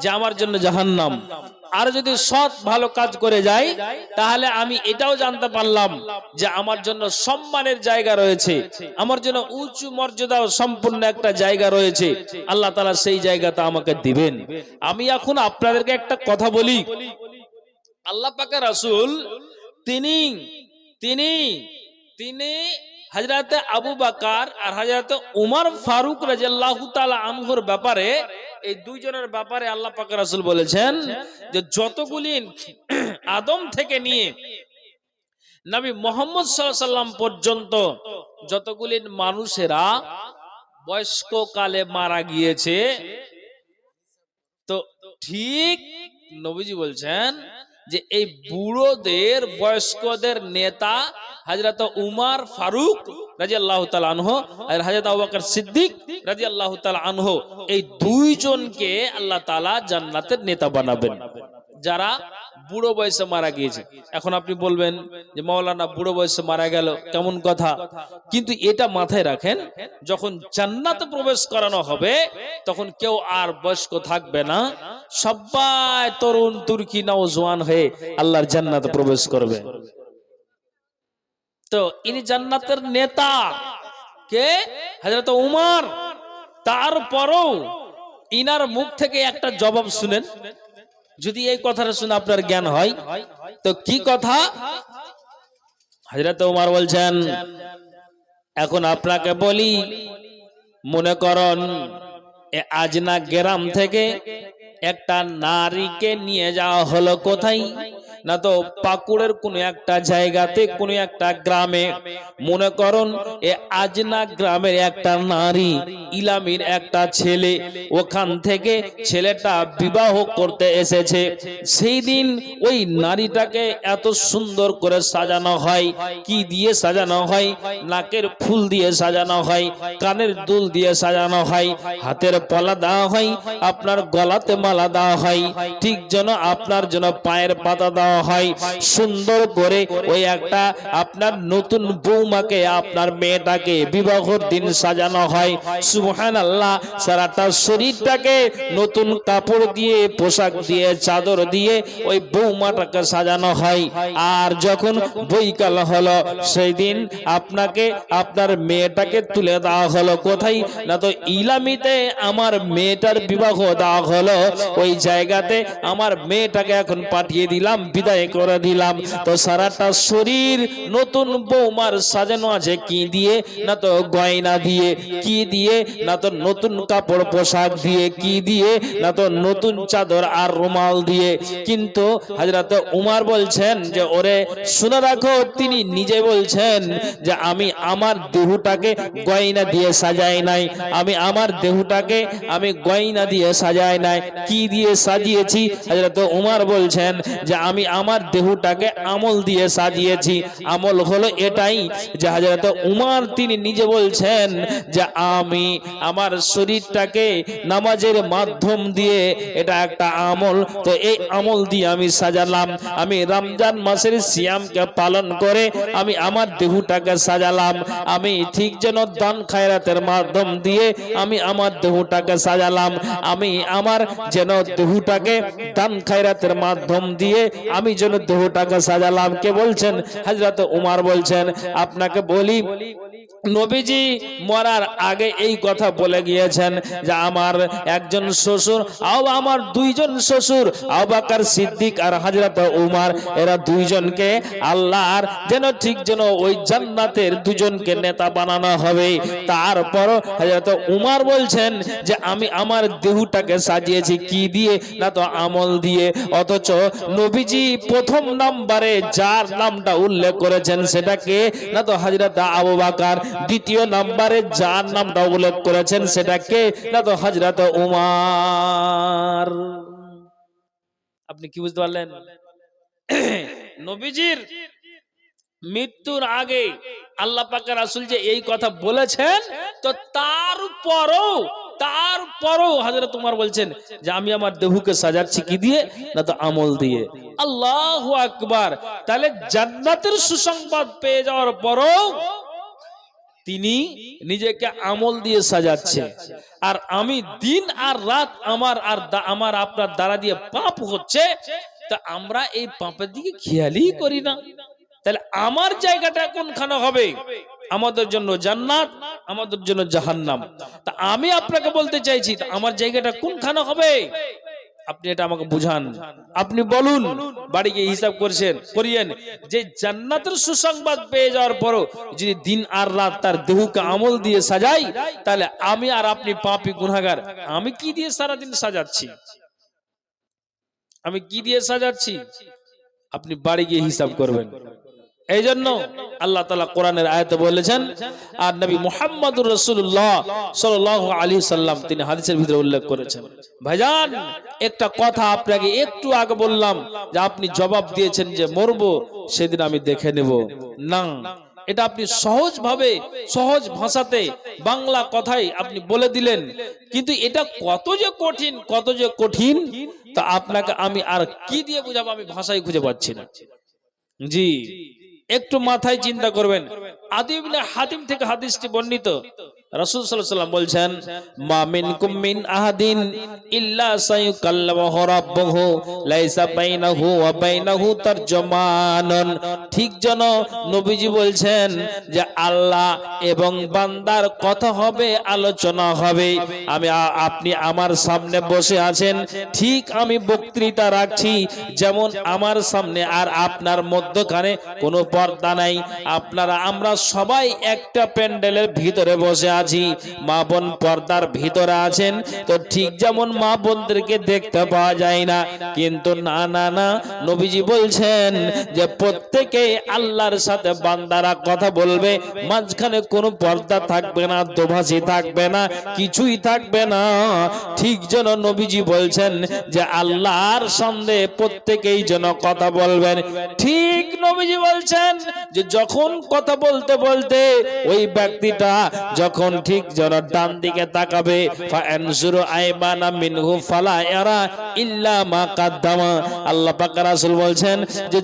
যে আমার জন্য জাহান্নাম, আর যদি সৎ ভালো কাজ করে যাই তাহলে আমি এটাও জানতে পারলাম যে আমার জন্য সম্মানের জায়গা রয়েছে, আমার জন্য উঁচু মর্যাদা সম্পূর্ণ একটা জায়গা রয়েছে, আল্লাহ তাআলা সেই জায়গাটা আমাকে দিবেন। আমি এখন আপনাদেরকে একটা কথা বলি, আল্লাহ পাকের রাসূল তিনি তিনি তিনি হযরতে আবু বকর আর হযরতে উমর ফারুক রাদিয়াল্লাহু তাআলা আনহুর ব্যাপারে, এই দুইজনের ব্যাপারে আল্লাহ পাকের রাসূল বলেছেন যে যতগুলি আদম থেকে নিয়ে নবী মুহাম্মদ সাল্লাল্লাহু আলাইহি সাল্লাম পর্যন্ত যতগুলি মানুষেরা বয়স্ক কালে মারা গিয়েছে, তো ঠিক নবীজি বলছেন যে এই বুড়োদের বয়স্কদের নেতা হযরত উমর ফারুক রাদিয়াল্লাহু তাআলা আনহু আর হযরত আবু বকর সিদ্দিক রাদিয়াল্লাহু তাআলা আনহু, এই দুইজনকে আল্লাহ তাআলা জান্নাতের নেতা বানাবেন যারা বুড়ো বয়সে মারা গিয়েছে। এখন আপনি বলবেন যে মাওলানা বুড়ো বয়সে মারা গেল, কেমন কথা? কিন্তু এটা মাথায় রাখেন, যখন জান্নাতে প্রবেশ করানো হবে তখন কেউ আর বয়স্ক থাকবে না, সবাই তরুণ তুর্কি নওজোয়ান হয়ে আল্লাহর জান্নাতে প্রবেশ করবে। তো ইনি জান্নাতের নেতা কে? হযরত উমর। তারপরও ইনার মুখ থেকে একটা জবাব শুনেন, যদি এই কথাটা শুনে আপনার জ্ঞান হয় তো কি কথা? হযরত উমর বলছেন, এখন আপনাকে বলি, মনে করুন আজনা গ্রাম থেকে একটা নারীকে নিয়ে যাওয়া হলো কোথায় না, তো পাকুড়ের কোন একটা জায়গাতে, কোন একটা গ্রামে। মনে করুন এ আজনা গ্রামের একটা নারী, ইলামির একটা ছেলে, ওখান থেকে ছেলেটা বিবাহ করতে এসেছে। সেই দিন ওই নারীটাকে এত সুন্দর করে সাজানো হয়। কি দিয়ে সাজানো হয়? নাকের ফুল দিয়ে সাজানো হয়, কানের দুল দিয়ে সাজানো হয়, হাতের পলা দেওয়া হয়, আপনার গলাতে মালা দেওয়া হয়, ঠিক যেন আপনার জন্য পায়ের পাতা দেওয়া হয়। সুন্দর করে ওই একটা আপনার নতুন বৌমাকে, আপনার মেয়েটাকে বিবাহের দিন সাজানো হয়। সুবহানাল্লাহ। সারাটা শরীরটাকে নতুন কাপড় দিয়ে, পোশাক দিয়ে, চাদর দিয়ে ওই বৌমাটাকে সাজানো হয়। আর যখন বৈকাল হলো সেই দিন আপনাকে, আপনার মেয়েটাকে তুলে দেওয়া হলো কোথায় না, তো ইলামিতে আমার মেয়েটার বিবাহ দেওয়া হলো, ওই জায়গাতে আমার মেয়েটাকে এখন পাঠিয়ে দিলাম, বিদায় করে দিলাম। তো সারাটা শরীর নতুন বৌমার সাজানো আছে কি দিয়ে না, তো গয়না দিয়ে। কি দিয়ে না, তো নতুন কাপড় পোশাক দিয়ে। কি দিয়ে না, তো নতুন চাদর আর রুমাল দিয়ে। কিন্তু হযরত উমর বলছেন যে ওরে শুনে রাখো, তিনি নিজে বলছেন যে আমি আমার দেহটাকে গয়না দিয়ে সাজাই নাই, আমি আমার দেহটাকে আমি গয়না দিয়ে সাজাই নাই। কি দিয়ে সাজিয়েছি? হযরত উমর বলছেন যে আমি আমার দেহটাকে আমল দিয়ে সাজিয়েছি। আমল হলো এটাই যে হযরত উমর তিনি নিজে বলছেন যে আমি আমার শরীরটাকে নামাজের মাধ্যম দিয়ে, এটা একটা আমল, তো এই আমল দিয়ে আমি সাজালাম। আমি রমজান মাসের সিয়ামকে পালন করে আমি আমার দেহটাকে সাজালাম। আমি ঠিক যেন দান খায়রাতের মাধ্যম দিয়ে আমি আমার দেহটাকে সাজালাম। আমি আমার যেন দেহটাকে দান খায়রাতের মাধ্যম দিয়ে আমি যেন দেহটাকে সাজালাম। কে বলছেন? হযরত উমর বলছেন। আপনাকে বলি, নবীজি মরার আগে এই কথা বলে গিয়েছেন যে আমার একজন শ্বশুর, আমার দুইজন শ্বশুর, আবু বকর সিদ্দিক আর হযরত উমর, এরা দুইজনকে আল্লাহর যেন ঠিক যেন ওই জান্নাতের দুজনকে নেতা বানানো হবে। তারপর হযরত উমর বলছেন যে আমি আমার দেহটাকে সাজিয়েছি কি দিয়ে না, তো আমল দিয়ে। অথচ নবীজি প্রথম নম্বরে যার নামটা উল্লেখ করেছেন সেটাকে না, তো হযরত আবু বকর। দ্বিতীয় নম্বরে যার নামটা উল্লেখ করেছেন সেটাকে না, তো হযরত উমর। আপনি কি বুঝতে পারলেন? নবীজির মৃত্যুর আগে আল্লাহ পাকের রাসূল যে এই কথা বলেছেন, তো তারপরও হযরত উমর বলছেন যে আমি আমার দেহকে সাজাচ্ছি কি দিয়ে না, তো আমল দিয়ে। আল্লাহু আকবার। তাহলে জান্নাতের সুসংবাদ পেয়ে যাওয়ার পরও তিনি নিজেকে আমল দিয়ে সাজাচ্ছে, আর আমি দিন আর রাত আমার আপনার দ্বারা দিয়ে পাপ হচ্ছে, তা আমরা এই পাপের দিকে খেয়ালই করি না। তাহলে আমার জায়গাটা কোনখানে হবে? আমাদের জন্য জান্নাত, আমাদের জন্য জাহান্নাম। তা আমি আপনাকে বলতে চাইছি, আমার জায়গাটা কোনখানে হবে? আপনি এটা আমাকে বুঝান। আপনি বলুন, বাড়ি গিয়ে হিসাব করিয়েন যে জান্নাতের সুসংবাদ পেয়ে যাওয়ার পরও যদি দিন আর রাত তার দেহকে আমল দিয়ে সাজাই, তাহলে আমি আর আপনি পাপী গুনাহগার। আমি কি দিয়ে সারাদিন সাজাচ্ছি? আমি কি দিয়ে সাজাচ্ছি? আপনি বাড়ি গিয়ে হিসাব করবেন। এই জন্য আল্লাহ তাআলা কোরআনের আয়াতে বলেছেন, আর নবী মুহাম্মদুর রাসূলুল্লাহ সাল্লাল্লাহু আলাইহি সাল্লাম তিনি হাদিসের ভিতরে উল্লেখ করেছেন। ভাইজান, একটা কথা আপনাকে একটু আগে বললাম যে আপনি জবাব দিয়েছেন যে মরবো, সেদিন আমি দেখে নেব। না, এটা আপনি সহজ ভাষাতে বাংলা কথাই আপনি বলে দিলেন, কিন্তু এটা কত যে কঠিন তা আপনাকে আমি আর কি দিয়ে বুঝাবো, আমি ভাষাই খুঁজে পাচ্ছি না। জি, একটু মাথায় চিন্তা করবেন। আদি ইবনে হাতিম থেকে হাদিসটি বর্ণিত, রাসূল সাল্লাল্লাহু আলাইহি ওয়াসাল্লাম বলছেন, মা মিনকুম মিন আহাদিন ইল্লা সায়ুকাল্লামু রাব্বুহু লাইসা বাইনাহু ওয়া বাইনাহু তারজুমানুন। ঠিক যেন নবীজি বলছেন যে আল্লাহ এবং বান্দার কথা হবে, আলোচনা হবে। আপনি আমার সামনে বসে আছেন, ঠিক আমি বক্তৃতা রাখছি, যেমন আমার সামনে আর আপনার মধ্যখানে কোনো পর্দা নাই। আমরা সবাই একটা প্যান্ডেলের ভিতরে বসে আছি, মা বোন পর্দার ভিতরে আছেন, তো ঠিক যেমন মা বোনদেরকে দেখতে পাওয়া যায় না, কিন্তু না, নবীজি বলছেন যে প্রত্যেকে আল্লাহর সাথে বান্দারা কথা বলবে, মাঝখানে কোনো পর্দা থাকবে না, দোভাষী থাকবে না, কিছুই থাকবে না। ঠিক যেন নবীজি বলছেন যে আল্লাহর সঙ্গে প্রত্যেকেই যেন কথা বলবেন। ঠিক নবীজি বলছেন যে যখন কথা বলতে বলতে ওই ব্যক্তিটা যখন ঠিক যেন ডান দিকে তাকাবে, ফায়ানজুরু আইমানা মিনহু ফালা ইয়ারা ইল্লা মা কাদ্দামা। আল্লাহ পাক রাসূল বলছেন যে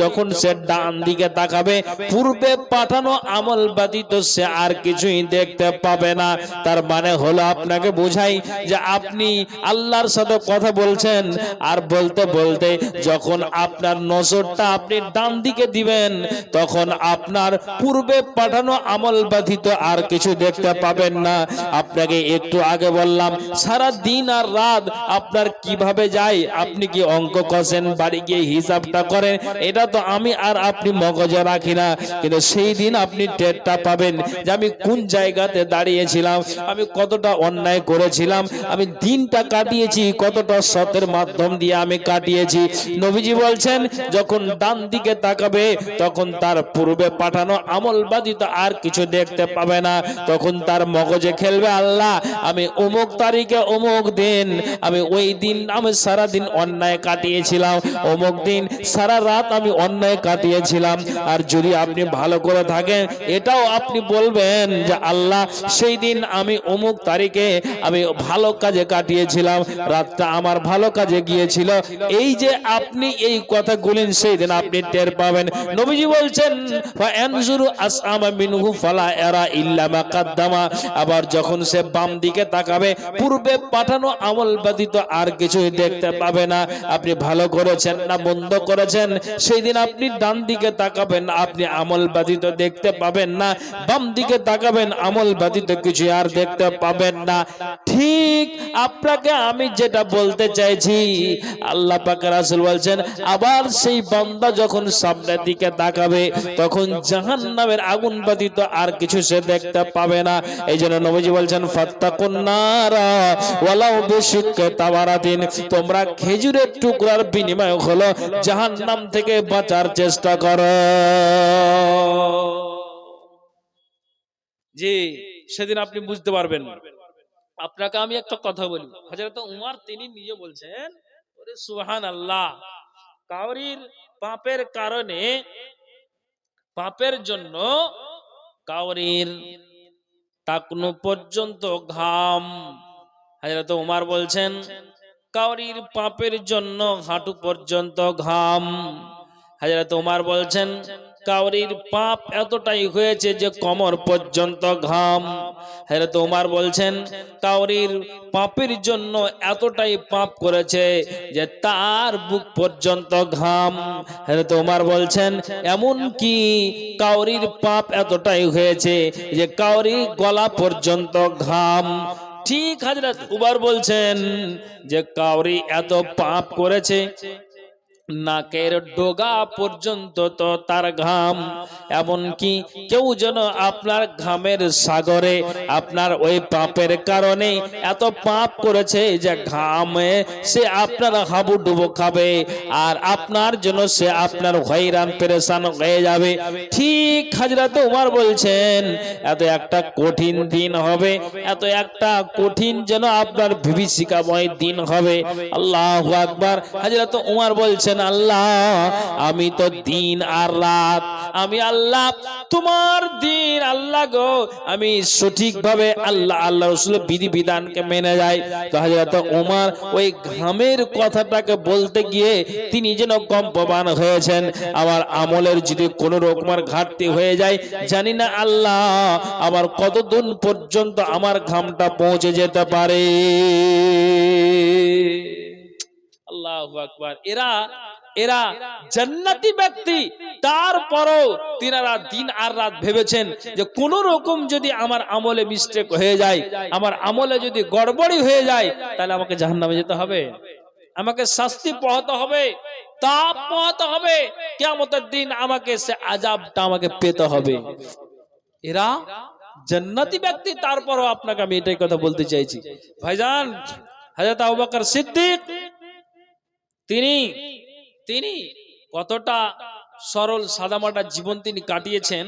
যখন সে ডান দিকে তাকাবে, পূর্বে পাঠানো আমল ব্যতীত সে আর কিছুই দেখতে পাবে না। তার মানে হলো, আপনাকে বোঝাই যে আপনি আল্লাহর সাথে কথা বলছেন, আর বলতে বলতে যখন আপনার নজরটা আপনি ডান দিকে দিবেন, তখন আপনার পূর্বে পাঠানো আমল ব্যতীত আর কিছু দেখতে পাবেন না। আপনাকে একটু আগে বললাম সারা দিন আর রাত আপনার কিভাবে যায়, আপনি কি অঙ্ক কষেন, বাড়ি গিয়ে হিসাবটা করেন? এটা তো আমি আর আপনি মগজে রাখি না, কিন্তু সেই দিন আপনি টেরটা পাবেন যে আমি কোন জায়গাতে দাঁড়িয়েছিলাম, আমি কতটা অন্যায় করেছিলাম, আমি দিনটা কাটিয়েছি কতটা সতের মাধ্যম দিয়ে আমি কাটিয়েছি। নবীজি বলছেন যখন ডান দিকে তাকাবে, তখন তার পূর্বে পাঠানো আমল ব্যতীত আর কিছু দেখতে পাবে না। তখন তার মগজে খেলবে, আল্লাহ আমি অমুক তারিখে অমুক দিন, আমি ওই দিন আমি সারা দিন অন্যায় কাটিয়েছিলাম, অমুক দিন সারা রাত আমি অন্যায় কাটিয়েছিলাম। আর যদি আপনি ভালো করে থাকেন, এটাও আপনি বলবেন যে আল্লাহ সেই দিন আমি অমুক তারিখে আমি ভালো কাজে কাটিয়েছিলাম, রাতটা আমার ভালো কাজে গিয়েছিল। এই যে আপনি এই কথাগুলি সেই দিন আপনি টের পাবেন। নবীজি বলছেন ফায়ানজুরু আসআমা মিনহু ফালা ইয়ারা ইল্লা মা কাদ্দামা। আবার যখন সে বাম দিকে তাকাবে, পূর্বে পাঠানো আমল ব্যতীত আর কিছুই দেখতে পাবে না। আপনি ভালো করেছেন না মন্দ করেছেন, সেই দিন আপনি ডান দিকে তাকাবেন, আপনি আমল ব্যতীত দেখতে পাবেন না, বাম দিকে তাকাবেন, আমল ব্যতীত কিছু আর দেখতে পাবেন না। ঠিক আপনাকে আমি যেটা বলতে চাইছি, আল্লাহ পাক রাসূল বলছেন আবার সেই বান্দা যখন সামনের দিকে তাকাবে, তখন জাহান্নামের আগুন ব্যতীত আর কিছু সে দেখতে পাবে না। এই জন্য নবীজি বলছেন ফাত্তাকুন নারা ওয়ালাউ বিশিক্কি তামারাতিন, তোমরা খেজুরের টুকরার বিনিময়ে হলো জাহান্নাম থেকে বাঁচার চেষ্টা করো। জি, সেদিন আপনি বুঝতে পারবেন। আপনাকে আমি একটা কথা বলি, হযরত উমর তিনি নিজে বলছেন, ওরে সুবহানাল্লাহ, কাউরির পাপের কারণে, পাপের জন্য কাউরির টাকনু পর্যন্ত ঘাম, হযরত উমর বলছেন কাউরির পাপের জন্য হাঁটু পর্যন্ত ঘাম। হযরত উমর বলছেন কাউরির পাপ এতটাই হয়েছে যে কোমর পর্যন্ত ঘাম। হযরত ওমর বলছেন কাউরির পাপের জন্য এতটাই পাপ করেছে যে তার বুক পর্যন্ত ঘাম। হযরত ওমর বলছেন এমন কি কাউরির পাপ এতটাই হয়েছে যে কাউরির গলা পর্যন্ত ঘাম। ঠিক হযরত উমর বলছেন যে কাউরি এত পাপ করেছে নাকের ডগা পর্যন্ত তো তার ঘাম। এমনকি কেউ যেন আপনার ঘামের সাগরে আপনার ওই পাপের কারণে এত পাপ করেছে যে ঘামে সে আপনার হাবুডুবু খাবে আর আপনার জন্য সে আপনার হয়রান পেরেশান হয়ে যাবে। ঠিক হযরত ওমর বলছেন এত একটা কঠিন দিন হবে, এত একটা কঠিন যেন আপনার বিভীষিকাময় দিন হবে। আল্লাহু আকবার। হযরত ওমর বলছেন আল্লাহ আমি তো দিন আর রাত, আমি আল্লাহ তোমার দিন আল্লাহ গো, আমি সঠিকভাবে আল্লাহ রাসূলের বিধিবিধানকে মেনে যাই। তো হযরত ওমর ওই ঘামের কথাটাকে বলতে গিয়ে তিনি যেন কম্পমান হয়েছেন। আমার আমলের যদি কোনো রকমের ঘাটতি হয়ে যায় জানি না আল্লাহ আমার কতদিন পর্যন্ত আমার ঘামটা পৌঁছে যেতে পারে। আল্লাহু আকবার। এরা জান্নাতি ব্যক্তি, তারপরও তিনারা দিন আর রাত ভেবেছেন যে কোন রকম যদি আমার আমলে মিস্টেক হয়ে যায়, আমার আমলে যদি গড়বড়ি হয়ে যায় তাহলে আমাকে জাহান্নামে যেতে হবে, আমাকে শাস্তি পোহাতে হবে, তাপ পোহাতে হবে, কিয়ামতের দিন আমাকে সে আযাবটা আমাকে পেতে হবে। এরা জান্নাতি ব্যক্তি, তারপরও আপনাকে আমি এটাই কথা বলতে চাইছি ভাইজান। হযরত আবু বকর সিদ্দিক তিনি কতটা সরল সাদামাটা জীবন তিনি কাটিয়েছেন।